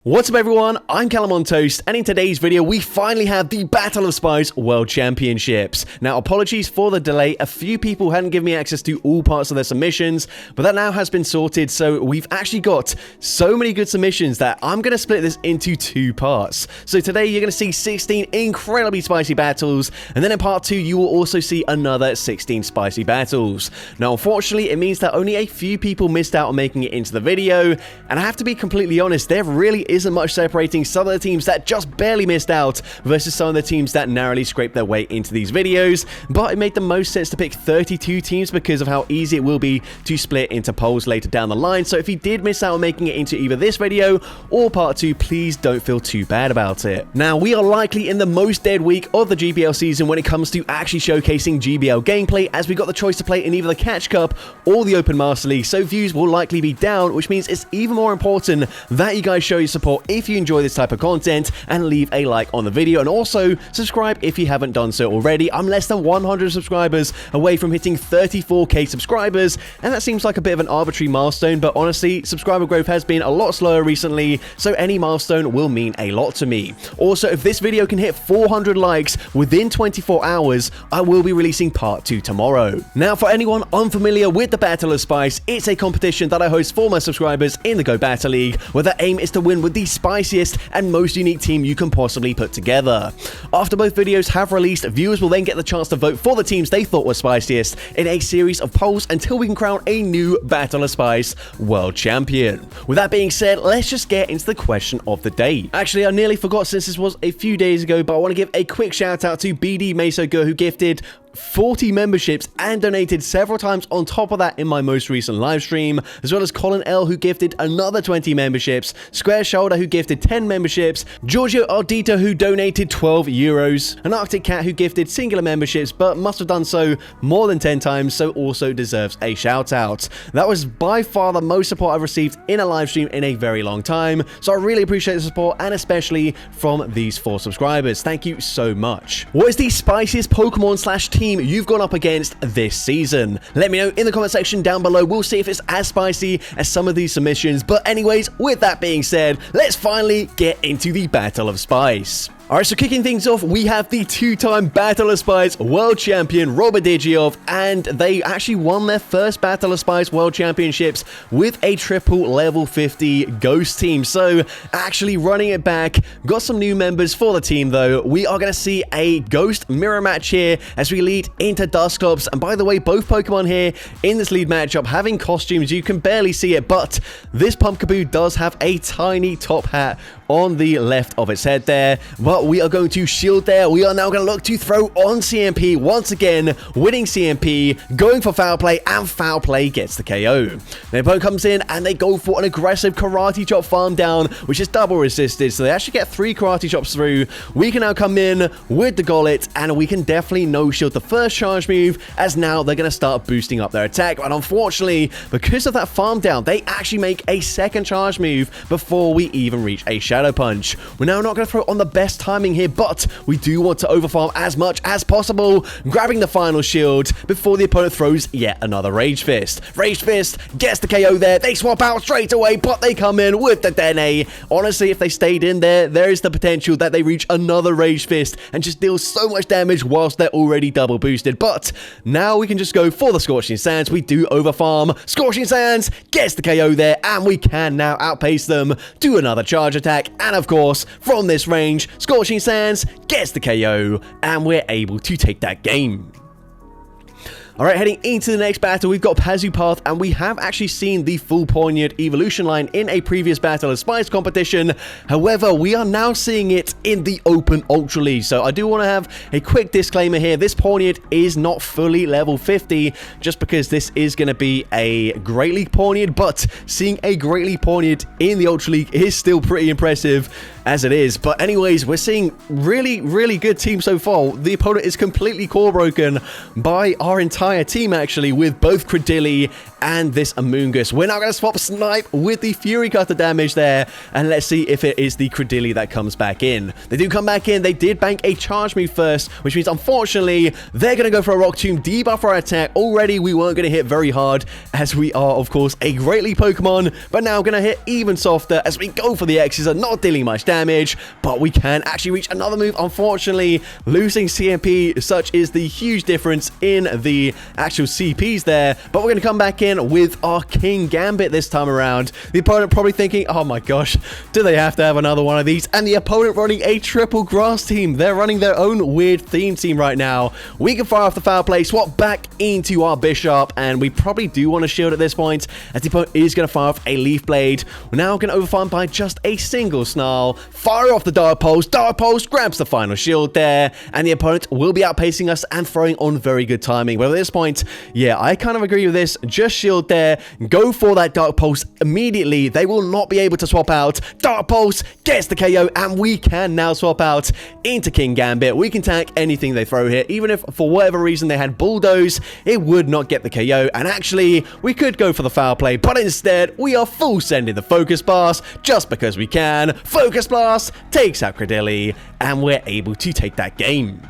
What's up everyone, I'm CallumOnToast, and in today's video we finally have the Battle of Spice World Championships. Now apologies for the delay, a few people hadn't given me access to all parts of their submissions, but that now has been sorted, so we've actually got so many good submissions that I'm going to split this into two parts. So today you're going to see 16 incredibly spicy battles, and then in part 2 you will also see another 16 spicy battles. Now unfortunately it means that only a few people missed out on making it into the video, and I have to be completely honest, there really isn't much separating some of the teams that just barely missed out versus some of the teams that narrowly scraped their way into these videos, but it made the most sense to pick 32 teams because of how easy it will be to split into polls later down the line. So if you did miss out on making it into either this video or part 2, please don't feel too bad about it. Now we are likely in the most dead week of the GBL season when it comes to actually showcasing GBL gameplay, as we got the choice to play in either the Catch Cup or the Open Master League, so views will likely be down, which means it's even more important that you guys show your support if you enjoy this type of content and leave a like on the video, and also subscribe if you haven't done so already. I'm less than 100 subscribers away from hitting 34k subscribers, and that seems like a bit of an arbitrary milestone, but honestly subscriber growth has been a lot slower recently, so any milestone will mean a lot to me. Also, if this video can hit 400 likes within 24 hours, I will be releasing part 2 tomorrow. Now for anyone unfamiliar with the Battle of Spice, it's a competition that I host for my subscribers in the Go Battle League, where the aim is to win with the spiciest and most unique team you can possibly put together. After both videos have released, viewers will then get the chance to vote for the teams they thought were spiciest in a series of polls until we can crown a new Battle of Spice World Champion. With that being said, let's just get into the question of the day. Actually, I nearly forgot since this was a few days ago, but I want to give a quick shout out to BD Mesogo, who gifted 40 memberships and donated several times on top of that in my most recent live stream, as well as Colin L, who gifted another 20 memberships, Square Shoulder, who gifted 10 memberships, Giorgio Ardito, who donated 12 euros, an Arctic Cat, who gifted singular memberships but must have done so more than 10 times, so also deserves a shout out. That was by far the most support I've received in a live stream in a very long time, so I really appreciate the support, and especially from these 4 subscribers. Thank you so much. What is the spiciest Pokemon/team you've gone up against this season? Let me know in the comment section down below. We'll see if it's as spicy as some of these submissions. But anyways, with that being said, let's finally get into the Battle of Spice. Alright, so kicking things off, we have the 2-time Battle of Spice World Champion, Robert Digiov, and they actually won their first Battle of Spice World Championships with a triple level 50 Ghost team. So, actually running it back, got some new members for the team though. We are going to see a Ghost mirror match here as we lead into Dusclops, and by the way, both Pokemon here in this lead matchup having costumes, you can barely see it, but this Pumpkaboo does have a tiny top hat on the left of its head there, but we are going to shield there. We are now going to look to throw on CMP once again, winning CMP, going for foul play, and foul play gets the KO. Their opponent comes in and they go for an aggressive karate chop farm down, which is double resisted, so they actually get 3 karate chops through. We can now come in with the Gollet, and we can definitely no shield the first charge move, as now they're going to start boosting up their attack, but unfortunately, because of that farm down, they actually make a second charge move before we even reach a Shadow Punch. We're now not going to throw on the best timing here, but we do want to overfarm as much as possible, grabbing the final shield before the opponent throws yet another Rage Fist. Rage Fist gets the KO there. They swap out straight away, but they come in with the Dene. Honestly, if they stayed in there, there is the potential that they reach another Rage Fist and just deal so much damage whilst they're already double boosted. But now we can just go for the Scorching Sands. We do overfarm. Scorching Sands gets the KO there, and we can now outpace them, do another charge attack, and of course, from this range, Scorching Sands gets the KO, and we're able to take that game. Alright, heading into the next battle, we've got Pazupath, and we have actually seen the full Pawniard evolution line in a previous Battle of Spice competition. However, we are now seeing it in the Open Ultra League. So I do want to have a quick disclaimer here. This Pawniard is not fully level 50, just because this is going to be a Great League Pawniard, but seeing a Great League Pawniard in the Ultra League is still pretty impressive as it is. But anyways, we're seeing really good team so far. The opponent is completely core broken by our entire entire team, actually, with both Credilli and this Amoongus. We're now going to swap Snipe with the Fury Cutter damage there, and let's see if it is the Credilli that comes back in. They do come back in. They did bank a charge move first, which means, unfortunately, they're going to go for a Rock Tomb, debuff our attack. Already, we weren't going to hit very hard, as we are, of course, a Great League Pokemon, but now going to hit even softer as we go for the X's, are not dealing much damage, but we can actually reach another move. Unfortunately, losing CMP, such is the huge difference in the actual CPs there, but we're going to come back in with our King Gambit this time around. The opponent probably thinking, oh my gosh, do they have to have another one of these? And the opponent running a triple grass team. They're running their own weird theme team right now. We can fire off the foul play, swap back into our Bishop, and we probably do want to shield at this point, as the opponent is going to fire off a Leaf Blade. We're now going to overfarm by just a single Snarl, fire off the Dark Pulse. Dark Pulse grabs the final shield there, and the opponent will be outpacing us and throwing on very good timing. But at this point, yeah, I kind of agree with this. Just shield there, go for that Dark Pulse immediately. They will not be able to swap out. Dark Pulse gets the KO, and we can now swap out into King Gambit. We can tank anything they throw here, even if for whatever reason they had Bulldoze, it would not get the KO. And actually, we could go for the foul play, but instead, we are full sending the Focus Blast just because we can. Focus Blast takes out Credilli, and we're able to take that game.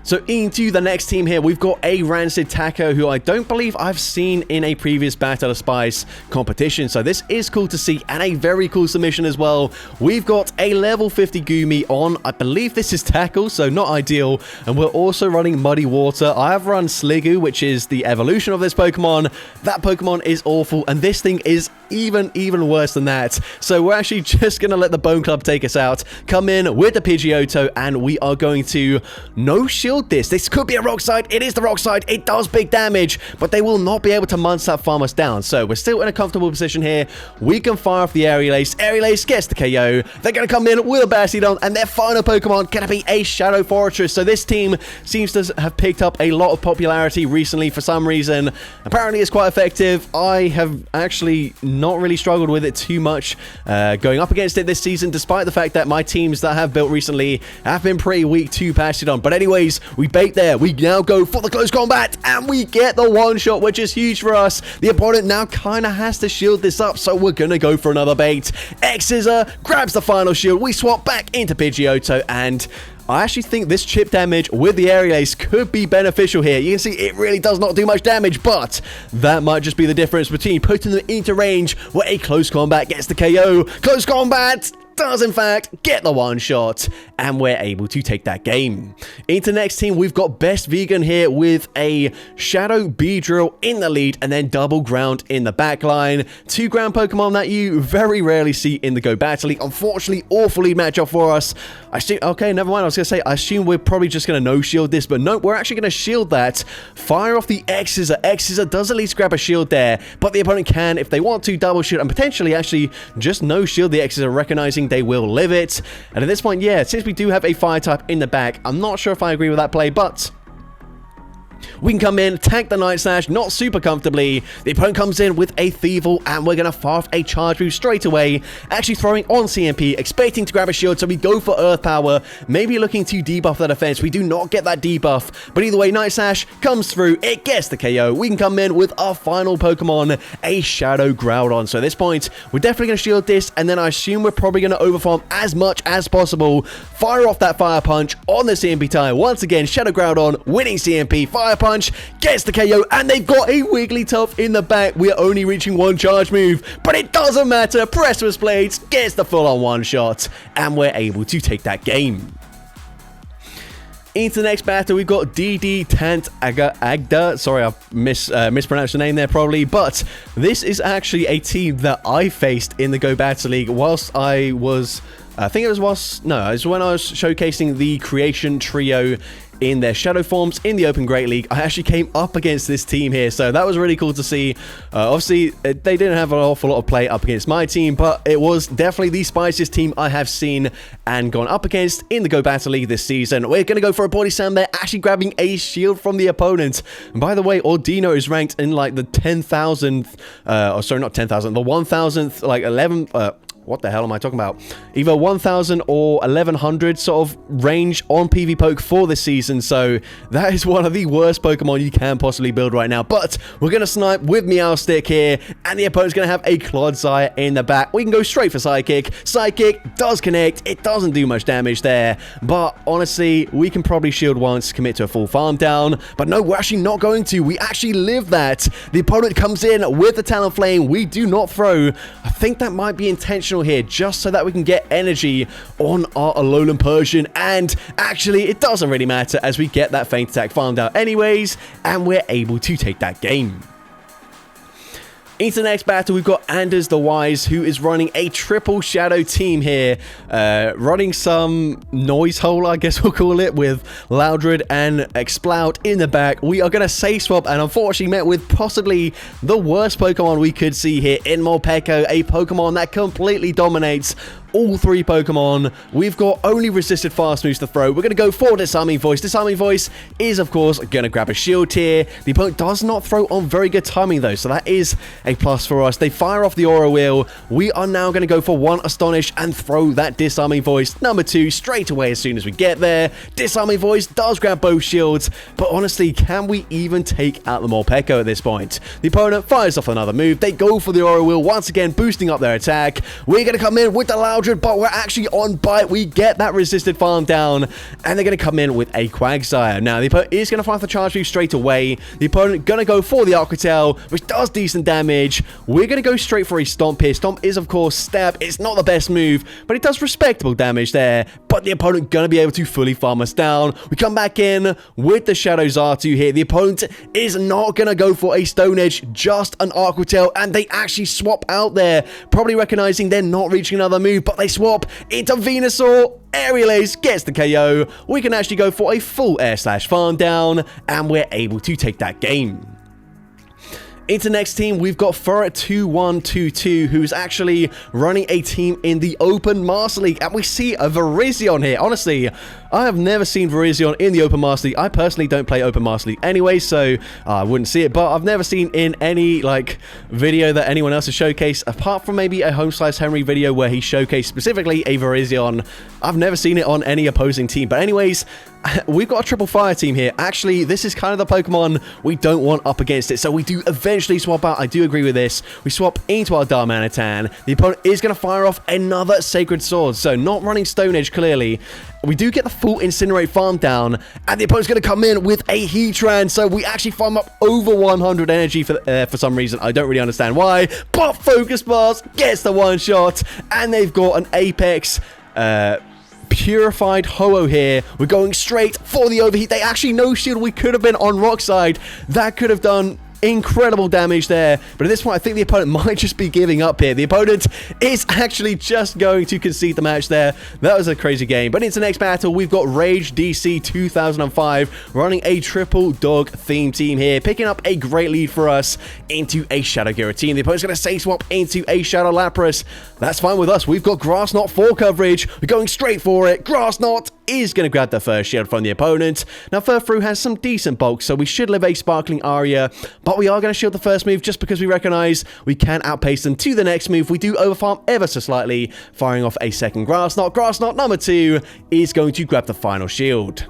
So into the next team here, we've got a Rancid Taco, who I don't believe I've seen in a previous Battle of Spice competition. So this is cool to see, and a very cool submission as well. We've got a level 50 Goomy on, I believe this is Tackle, so not ideal. And we're also running Muddy Water. I have run Sliggoo, which is the evolution of this Pokemon. That Pokemon is awful, and this thing is even worse than that. So we're actually just going to let the Bone Club take us out, come in with the Pidgeotto, and we are going to no shield this. This could be a Rock Slide. It is the Rock Slide. It does big damage, but they will not be able to Munsap farm us down. So we're still in a comfortable position here. We can fire off the Aerial Ace. Aerial Ace gets the KO. They're going to come in with a Bastiodon, and their final Pokemon going to be a Shadow Fortress. So this team seems to have picked up a lot of popularity recently for some reason. Apparently it's quite effective. I have actually not really struggled with it too much going up against it this season, despite the fact that my teams that have built recently have been pretty weak to Bastiodon. But anyways, we bait there. We now go for the close combat, and we get the one shot, which is huge for us. The opponent now kind of has to shield this up, so we're going to go for another bait. X-Scissor grabs the final shield. We swap back into Pidgeotto, and I actually think this chip damage with the Aerial Ace could be beneficial here. You can see it really does not do much damage, but that might just be the difference between putting them into range where a close combat gets the KO. Close combat does in fact get the one shot, and we're able to take that game. Into next team, we've got Best Vegan here with a Shadow Beedrill in the lead, and then Double Ground in the back line. 2 ground Pokemon that you very rarely see in the Go Battle League. Unfortunately, awful lead matchup for us. I assume, okay, never mind. I was going to say, I assume we're probably just going to no-shield this, but no, we're actually going to shield that. Fire off the X-Scissor. X-Scissor does at least grab a shield there, but the opponent can, if they want to, double shield and potentially actually just no-shield the X-Scissor, recognizing they will live it. And at this point, yeah, since we do have a fire type in the back, I'm not sure if I agree with that play, but we can come in, tank the Night Slash, not super comfortably. The opponent comes in with a Thievul, and we're going to fire off a Charge Move straight away, actually throwing on CMP, expecting to grab a shield, so we go for Earth Power, maybe looking to debuff that defense. We do not get that debuff, but either way, Night Slash comes through, it gets the KO. We can come in with our final Pokemon, a Shadow Groudon. So at this point, we're definitely going to shield this, and then I assume we're probably going to overfarm as much as possible. Fire off that Fire Punch on the CMP tire. Once again, Shadow Groudon winning CMP. Fire Punch gets the KO, and they've got a Wigglytuff in the back. We're only reaching 1 charge move, but it doesn't matter. Precipice Blades gets the full-on one shot, and we're able to take that game. Into the next battle, we've got DD Tant Agda. Sorry, I've mispronounced the name there probably, but this is actually a team that I faced in the Go Battle League whilst I was, I think it was whilst, no, it was when I was showcasing the Creation Trio in their Shadow forms in the Open Great League. I actually came up against this team here, so that was really cool to see. Obviously, they didn't have an awful lot of play up against my team, but it was definitely the spiciest team I have seen and gone up against in the Go Battle League this season. We're going to go for a Body Slam there, actually grabbing a shield from the opponent. And by the way, Ordino is ranked in like the 10,000th, sorry, not 10,000, the 1,000th, like 11th, what the hell am I talking about? Either 1000 or 1100 sort of range on PV poke for this season. So that is one of the worst Pokemon you can possibly build right now. But we're going to snipe with Meowstic here, and the opponent's going to have a Clodsire in the back. We can go straight for Psychic. Psychic does connect. It doesn't do much damage there, but honestly, we can probably shield once, commit to a full farm down. But no, we're actually not going to. We actually live that. The opponent comes in with the Talonflame. We do not throw. I think that might be intentional here, just so that we can get energy on our Alolan Persian, and actually it doesn't really matter as we get that Feint Attack farmed out anyways, and we're able to take that game. Into the next battle, we've got Anders the Wise, who is running a triple shadow team here, running some noise hole, I guess we'll call it, with Loudred and Exploud in the back. We are going to Safe Swap, and unfortunately met with possibly the worst Pokemon we could see here in Morpeko, a Pokemon that completely dominates all three Pokemon. We've got only resisted fast moves to throw. We're going to go for Disarming Voice. Disarming Voice is, of course, going to grab a shield here. The opponent does not throw on very good timing, though, so that is a plus for us. They fire off the Aura Wheel. We are now going to go for 1 Astonish and throw that Disarming Voice number 2 straight away as soon as we get there. Disarming Voice does grab both shields, but honestly, can we even take out the Morpeko at this point? The opponent fires off another move. They go for the Aura Wheel, once again boosting up their attack. We're going to come in with the Loud, but we're actually on bite. We get that resisted farm down, and they're going to come in with a Quagsire. Now, the opponent is going to fire the charge move straight away. The opponent going to go for the Aqua Tail, which does decent damage. We're going to go straight for a Stomp here. Stomp is, of course, Stab. It's not the best move, but it does respectable damage there. But the opponent going to be able to fully farm us down. We come back in with the Shadow Xatu here. The opponent is not going to go for a Stone Edge, just an Aqua Tail, and they actually swap out there, probably recognizing they're not reaching another move, but they swap into Venusaur. Aerial Ace gets the KO. We can actually go for a full air/farm down, and we're able to take that game. Into next team, we've got Furret2122, who's actually running a team in the Open Master League, and we see a Virizion here. Honestly, I have never seen Virizion in the Open Master League. I personally don't play Open Master League anyway, so I wouldn't see it, but I've never seen in any, like, video that anyone else has showcased, apart from maybe a Home/Henry video where he showcased specifically a Virizion. I've never seen it on any opposing team, but anyways, we've got a triple fire team here. Actually, this is kind of the Pokemon we don't want up against it, so we do eventually swap out. I do agree with this. We swap into our Darmanitan. The opponent is going to fire off another Sacred Sword, so not running Stone Edge, clearly. We do get the full Incinerate farm down, and the opponent's going to come in with a Heatran, so we actually farm up over 100 energy for some reason. I don't really understand why, but Focus Blast gets the one shot, and they've got an Apex Purified Ho-Oh here. We're going straight for the overheat. They actually no shield. We could have been on Rock Side. That could have done incredible damage there, but at this point I think the opponent might just be giving up here. The opponent is actually just going to concede the match there. That was a crazy game. But into the next battle, we've got Rage DC 2005 running a triple dog theme team here, picking up a great lead for us into a Shadow Giratina. The opponent's going to Safe Swap into a Shadow Lapras. That's fine with us. We've got Grass Knot for coverage. We're going straight for it. Grass Knot is going to grab the first shield from the opponent. Now, Furfrou has some decent bulk, so we should live a Sparkling Aria, but we are going to shield the first move just because we recognize we can outpace them to the next move. We do overfarm ever so slightly, firing off a second Grass Knot. Grass Knot number 2 is going to grab the final shield.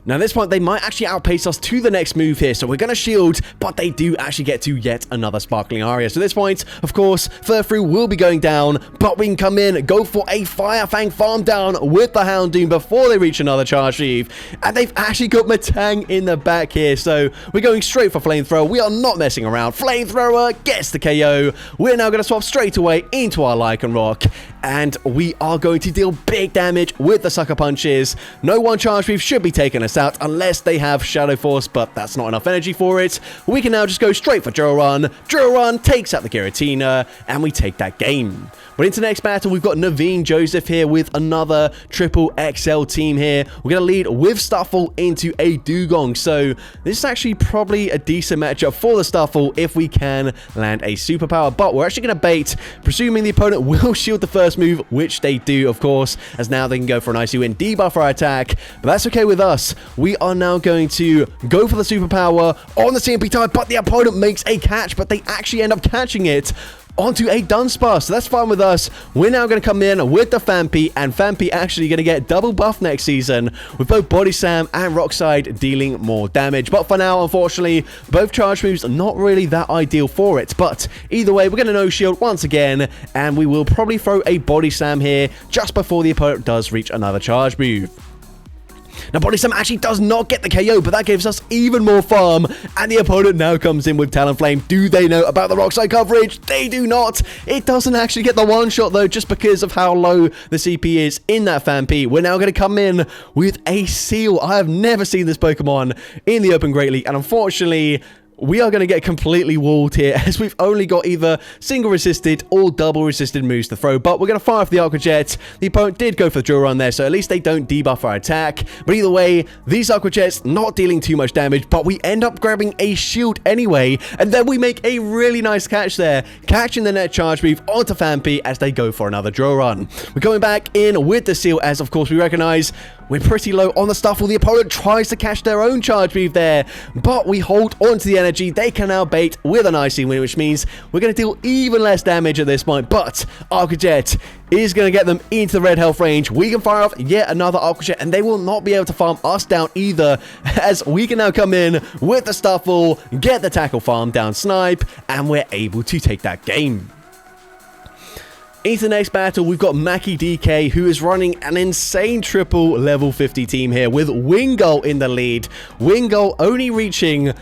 Now, at this point, they might actually outpace us to the next move here, so we're going to shield, but they do actually get to yet another Sparkling Aria. So at this point, of course, Furfrou will be going down, but we can come in, go for a Fire Fang farm down with the Houndoom before they reach another Charge Sheave, and they've actually got Matang in the back here, so we're going straight for Flamethrower. We are not messing around. Flamethrower gets the KO. We're now going to swap straight away into our Lycanroc, and we are going to deal big damage with the Sucker Punches. No one Charge Sheave should be taking us out unless they have Shadow Force, but that's not enough energy for it. We can now just go straight for Drill Run. Drill Run takes out the Giratina, and we take that game. But into the next battle, we've got Naveen Joseph here with another triple XL team here. We're going to lead with Stuffle into a Dugong. So this is actually probably a decent matchup for the Stuffle if we can land a superpower. But we're actually going to bait, presuming the opponent will shield the first move, which they do, of course, as now they can go for an Icy Wind, debuff our attack. But that's okay with us. We are now going to go for the superpower on the CMP type, but the opponent makes a catch, but they actually end up catching it. onto a Dunsparce. So that's fine with us. We're now going to come in with the Phanpy, and Phanpy actually going to get double buff next season with both Body Slam and Rock Slide dealing more damage. But for now, unfortunately, both charge moves are not really that ideal for it. But either way, we're going to no shield once again, and we will probably throw a Body Slam here just before the opponent does reach another charge move. Now, Body Slam actually does not get the KO, but that gives us even more farm, and the opponent now comes in with Talonflame. Do they know about the Rock Slide coverage? They do not. It doesn't actually get the one-shot, though, just because of how low the CP is in that Phanpy. We're now going to come in with a Seal. I have never seen this Pokemon in the Open Great League, and unfortunately, we are going to get completely walled here, as we've only got either single resisted or double resisted moves to throw. But we're going to fire off the Aqua Jet. The opponent did go for the Drill Run there, so at least they don't debuff our attack. But either way, these Aqua Jets not dealing too much damage, but we end up grabbing a shield anyway. And then we make a really nice catch there, catching the net charge move onto Phanpy as they go for another Drill Run. We're going back in with the Seal, as of course we recognize we're pretty low on the Stuffle. The opponent tries to catch their own charge move there, but we hold onto the energy. They can now bait with an Icy Wind, which means we're going to deal even less damage at this point. But Aqua Jet is going to get them into the red health range. We can fire off yet another Aqua Jet, and they will not be able to farm us down either, as we can now come in with the Stuffle, get the tackle farm down Snipe, and we're able to take that game. Into the next battle, we've got Mackie DK, who is running an insane triple level 50 team here with Wingull in the lead. Wingull only reaching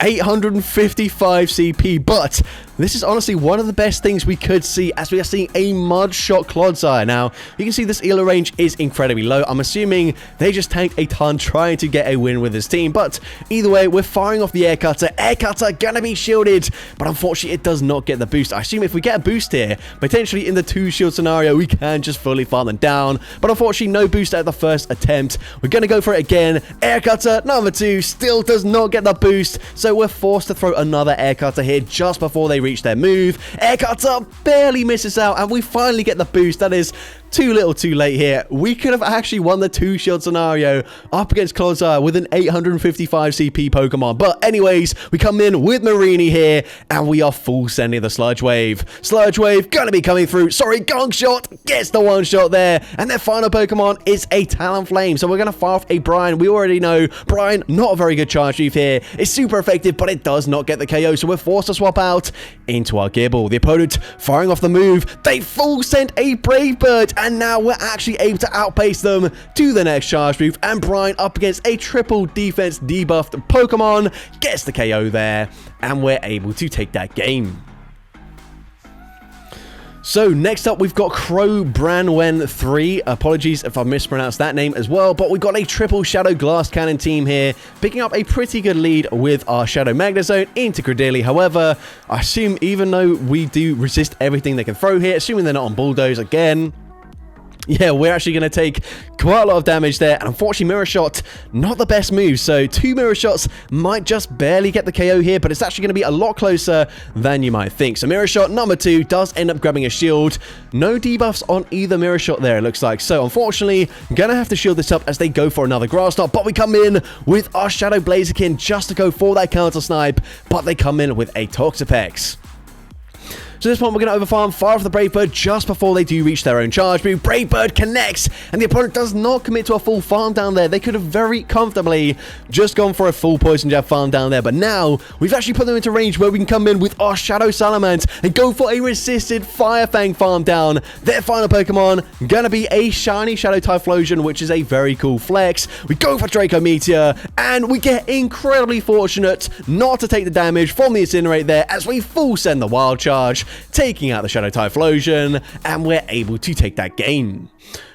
855 CP, but this is honestly one of the best things we could see, as we are seeing a Mud Shot Clodsire. Now, you can see this Elo range is incredibly low. I'm assuming they just tanked a ton trying to get a win with this team, but either way, we're firing off the Air Cutter. Air Cutter gonna be shielded, but unfortunately, it does not get the boost. I assume if we get a boost here, potentially in the 2-shield scenario, we can just fully farm them down, but unfortunately, no boost at the first attempt. We're gonna go for it again. Air Cutter number 2 still does not get the boost, so we're forced to throw another Air Cutter here just before they reach their move. Air Cutter barely misses out, and we finally get the boost. That is too little too late here. We could have actually won the 2-shield scenario up against Clodsire with an 855 CP Pokemon. But anyways, we come in with Marini here, and we are full sending the Sludge Wave. Sludge Wave gonna be coming through. Sorry, Gong Shot gets the 1-shot there, and their final Pokemon is a Talonflame. So we're gonna fire off a Brian. We already know Brian, not a very good charge move here. It's super effective, but it does not get the KO, so we're forced to swap out into our Gibble. The opponent firing off the move. They full sent a Brave Bird, and now we're actually able to outpace them to the next charge move, and Brian up against a triple defense debuffed Pokemon gets the KO there, and we're able to take that game. So next up, we've got Crow Branwen 3. Apologies if I mispronounced that name as well, but we've got a triple Shadow Glass Cannon team here, picking up a pretty good lead with our Shadow Magnezone into Credilli. However, I assume even though we do resist everything they can throw here, assuming they're not on Bulldoze again, yeah, we're actually going to take quite a lot of damage there, and unfortunately Mirror Shot, not the best move, so 2 Mirror Shots might just barely get the KO here, but it's actually going to be a lot closer than you might think. So Mirror Shot number 2 does end up grabbing a shield. No debuffs on either Mirror Shot there, it looks like, so unfortunately, I'm going to have to shield this up as they go for another Grass Knot, but we come in with our Shadow Blaziken just to go for that counter snipe, but they come in with a Toxapex. So this one, we're going to overfarm, fire off the Brave Bird just before they do reach their own charge move. Brave Bird connects, and the opponent does not commit to a full farm down there. They could have very comfortably just gone for a full Poison Jab farm down there, but now we've actually put them into range where we can come in with our Shadow Salamence and go for a resisted Fire Fang farm down. Their final Pokemon going to be a shiny Shadow Typhlosion, which is a very cool flex. We go for Draco Meteor, and we get incredibly fortunate not to take the damage from the Incinerate there as we full send the Wild Charge, taking out the Shadow Typhlosion, and we're able to take that game.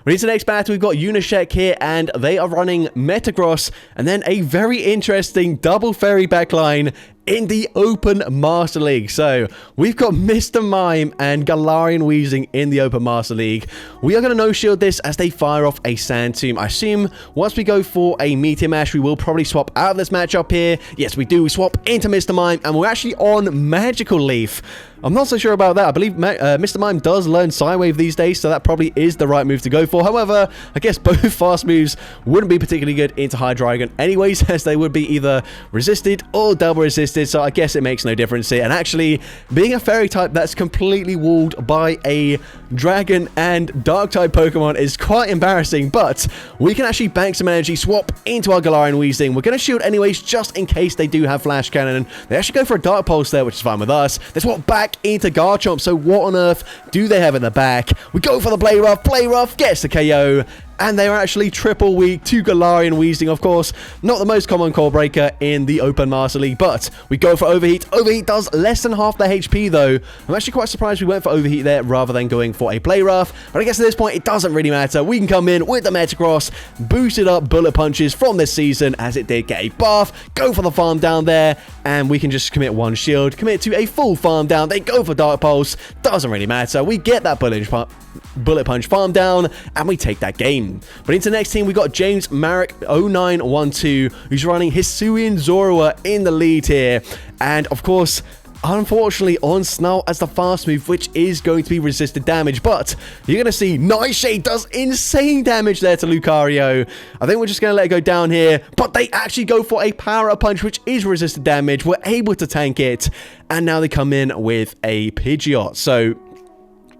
Into the next battle, we've got Unoshek here, and they are running Metagross, and then a very interesting double fairy backline in the Open Master League. So we've got Mr. Mime and Galarian Weezing in the Open Master League. We are going to no-shield this as they fire off a Sand Tomb. I assume once we go for a Meteor Mash, we will probably swap out of this matchup here. Yes, we do. We swap into Mr. Mime, and we're actually on Magical Leaf. I'm not so sure about that. I believe Mr. Mime does learn Psywave these days, so that probably is the right move to go for. However, I guess both fast moves wouldn't be particularly good into Hydreigon anyways, as they would be either resisted or double resisted resisted, so I guess it makes no difference here. And actually, being a fairy type that's completely walled by a dragon and dark type Pokemon is quite embarrassing, but we can actually bank some energy, swap into our Galarian Weezing. We're going to shield anyways, just in case they do have Flash Cannon. They actually go for a Dark Pulse there, which is fine with us. They swap back into Garchomp, so what on earth do they have in the back? We go for the Play Rough. Play Rough gets the KO. And they are actually triple weak to Galarian Weezing, of course. Not the most common core breaker in the Open Master League, but we go for Overheat. Overheat does less than half their HP, though. I'm actually quite surprised we went for Overheat there rather than going for a Play Rough. But I guess at this point, it doesn't really matter. We can come in with the Metagross, boosted up Bullet Punches from this season, as it did get a buff. Go for the Farm Down there, and we can just commit one shield. Commit to a full Farm Down. They go for Dark Pulse. Doesn't really matter. We get that Bullet Punch Farm Down, and we take that game. But into the next team, we got James Marek 0912, who's running Hisuian Zorua in the lead here. And of course, unfortunately, on Snarl as the fast move, which is going to be resisted damage. But you're going to see Nightshade does insane damage there to Lucario. I think we're just going to let it go down here. But they actually go for a Power Up Punch, which is resisted damage. We're able to tank it. And now they come in with a Pidgeot. So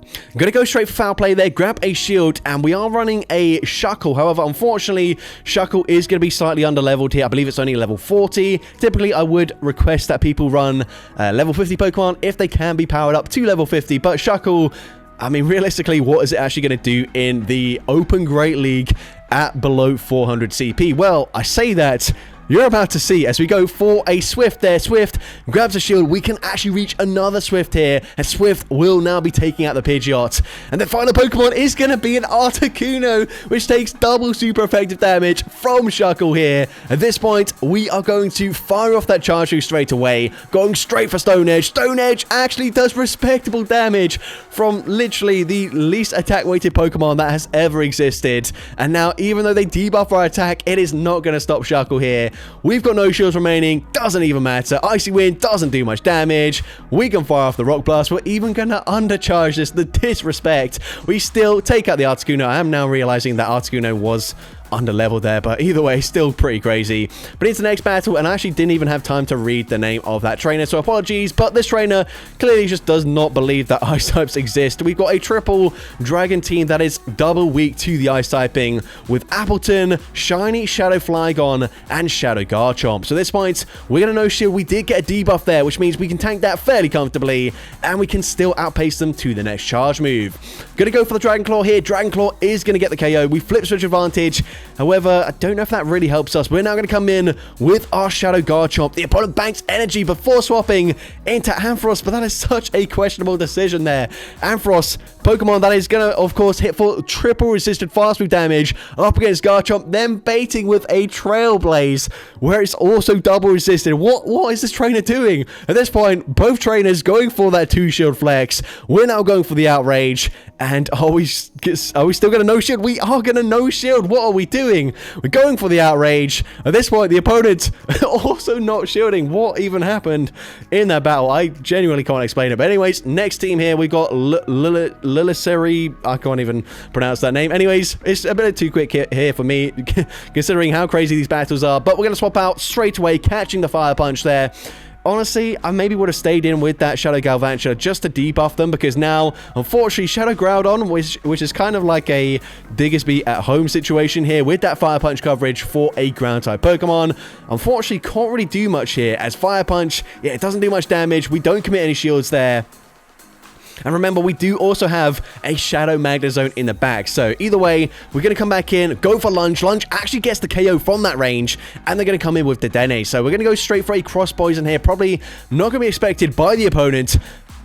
I'm going to go straight for foul play there, grab a shield, and we are running a Shuckle. However, unfortunately, Shuckle is going to be slightly under-leveled here. I believe it's only level 40. Typically, I would request that people run level 50 Pokemon if they can be powered up to level 50, but Shuckle, I mean, realistically, what is it actually going to do in the Open Great League at below 400 CP? Well, I say that, you're about to see as we go for a Swift there. Swift grabs a shield. We can actually reach another Swift here, and Swift will now be taking out the Pidgeot. And the final Pokemon is going to be an Articuno, which takes double super effective damage from Shuckle here. At this point, we are going to fire off that Charge Move straight away, going straight for Stone Edge. Stone Edge actually does respectable damage from literally the least attack-weighted Pokemon that has ever existed. And now, even though they debuff our attack, it is not going to stop Shuckle here. We've got no shields remaining, doesn't even matter. Icy Wind doesn't do much damage. We can fire off the Rock Blast. We're even going to undercharge this. The disrespect. We still take out the Articuno. I am now realizing that Articuno was under level there, but either way, still pretty crazy. But into the next battle, and I actually didn't even have time to read the name of that trainer, so apologies, but this trainer clearly just does not believe that ice types exist. We've got a triple dragon team that is double weak to the ice typing with Appleton, Shiny Shadow Flygon, and Shadow Garchomp. So at this point, we're going to no shield. We did get a debuff there, which means we can tank that fairly comfortably, and we can still outpace them to the next charge move. Going to go for the Dragon Claw here. Dragon Claw is going to get the KO. We flip switch advantage. However, I don't know if that really helps us. We're now going to come in with our Shadow Garchomp. The opponent banks energy before swapping into Ampharos, but that is such a questionable decision there. Ampharos, Pokemon that is going to, of course, hit for triple resisted fast move damage up against Garchomp, then baiting with a Trailblaze, where it's also double resisted. What is this trainer doing? At this point, both trainers going for that 2-shield flex. We're now going for the Outrage, and are we still going to no-shield? We are going to no-shield. What are we doing? We're going for the Outrage. At this point, the opponent also not shielding. What even happened in that battle? I genuinely can't explain it. But anyways, next team here, we got Lilisari. I can't even pronounce that name. Anyways, it's a bit too quick here for me, considering how crazy these battles are. But we're going to swap out straight away, catching the Fire Punch there. Honestly, I maybe would have stayed in with that Shadow Galvantula just to debuff them, because now, unfortunately, Shadow Groudon, which is kind of like a Diggersby at home situation here with that Fire Punch coverage for a Ground-type Pokemon, unfortunately can't really do much here, as Fire Punch, yeah, it doesn't do much damage. We don't commit any shields there. And remember, we do also have a Shadow Magnezone in the back. So either way, we're going to come back in, go for Lunge. Lunge actually gets the KO from that range, and they're going to come in with the Dene. So we're going to go straight for a Cross Poison here. Probably not going to be expected by the opponent.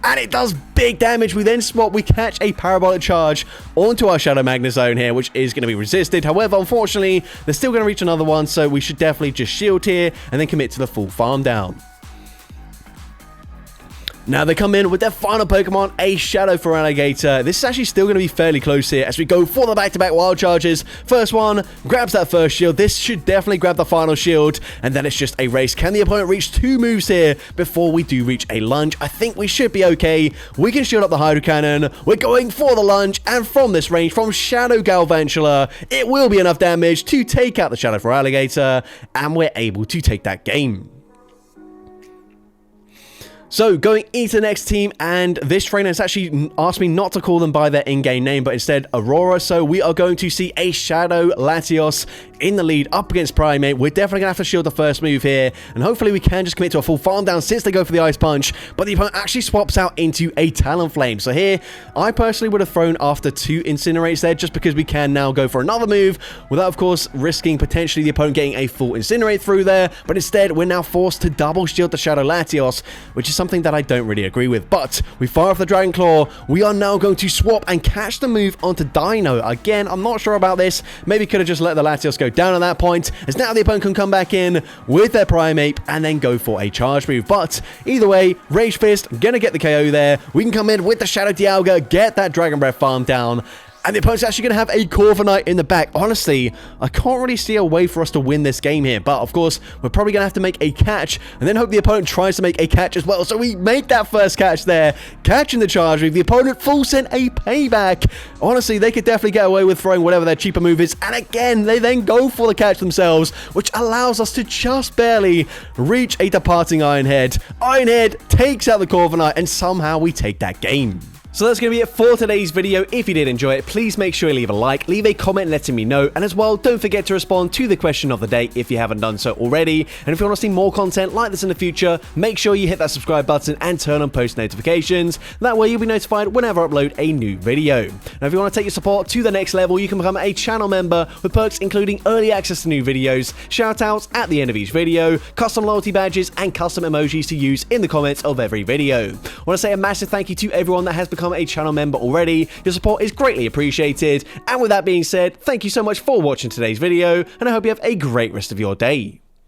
And it does big damage. We then swap. We catch a Parabolic Charge onto our Shadow Magnezone here, which is going to be resisted. However, unfortunately, they're still going to reach another one. So we should definitely just shield here and then commit to the full farm down. Now they come in with their final Pokemon, a Shadow Feraligatr. This is actually still going to be fairly close here as we go for the back-to-back Wild Charges. First one grabs that first shield. This should definitely grab the final shield, and then it's just a race. Can the opponent reach 2 moves here before we do reach a Lunge? I think we should be okay. We can shield up the Hydro Cannon. We're going for the Lunge, and from this range, from Shadow Galvantula, it will be enough damage to take out the Shadow Feraligatr, and we're able to take that game. So, going into the next team, and this trainer has actually asked me not to call them by their in-game name, but instead Aurora. So, we are going to see a Shadow Latios in the lead up against Primate. We're definitely going to have to shield the first move here, and hopefully we can just commit to a full farm down since they go for the Ice Punch, but the opponent actually swaps out into a Talonflame. So here, I personally would have thrown after 2 Incinerates there, just because we can now go for another move, without, of course, risking potentially the opponent getting a full Incinerate through there, but instead, we're now forced to double shield the Shadow Latios, which is something that I don't really agree with. But we fire off the Dragon Claw. We are now going to swap and catch the move onto Dino. Again, I'm not sure about this. Maybe could have just let the Latios go down at that point, as now the opponent can come back in with their Primate and then go for a charge move. But either way, Rage Fist gonna get the KO there. We can come in with the Shadow Dialga, get that Dragon Breath farm down, and the opponent's actually going to have a Corviknight in the back. Honestly, I can't really see a way for us to win this game here. But, of course, we're probably going to have to make a catch. And then hope the opponent tries to make a catch as well. So we make that first catch there. Catching the charge move. The opponent full send a payback. Honestly, they could definitely get away with throwing whatever their cheaper move is. And again, they then go for the catch themselves, which allows us to just barely reach a departing Ironhead. Ironhead takes out the Corviknight, and somehow we take that game. So that's going to be it for today's video. If you did enjoy it, please make sure you leave a like, leave a comment letting me know, and as well, don't forget to respond to the question of the day if you haven't done so already. And if you want to see more content like this in the future, make sure you hit that subscribe button and turn on post notifications. That way you'll be notified whenever I upload a new video. Now, if you want to take your support to the next level, you can become a channel member with perks including early access to new videos, shoutouts at the end of each video, custom loyalty badges, and custom emojis to use in the comments of every video. I want to say a massive thank you to everyone that has become a channel member already. Your support is greatly appreciated. And with that being said, thank you so much for watching today's video, and I hope you have a great rest of your day.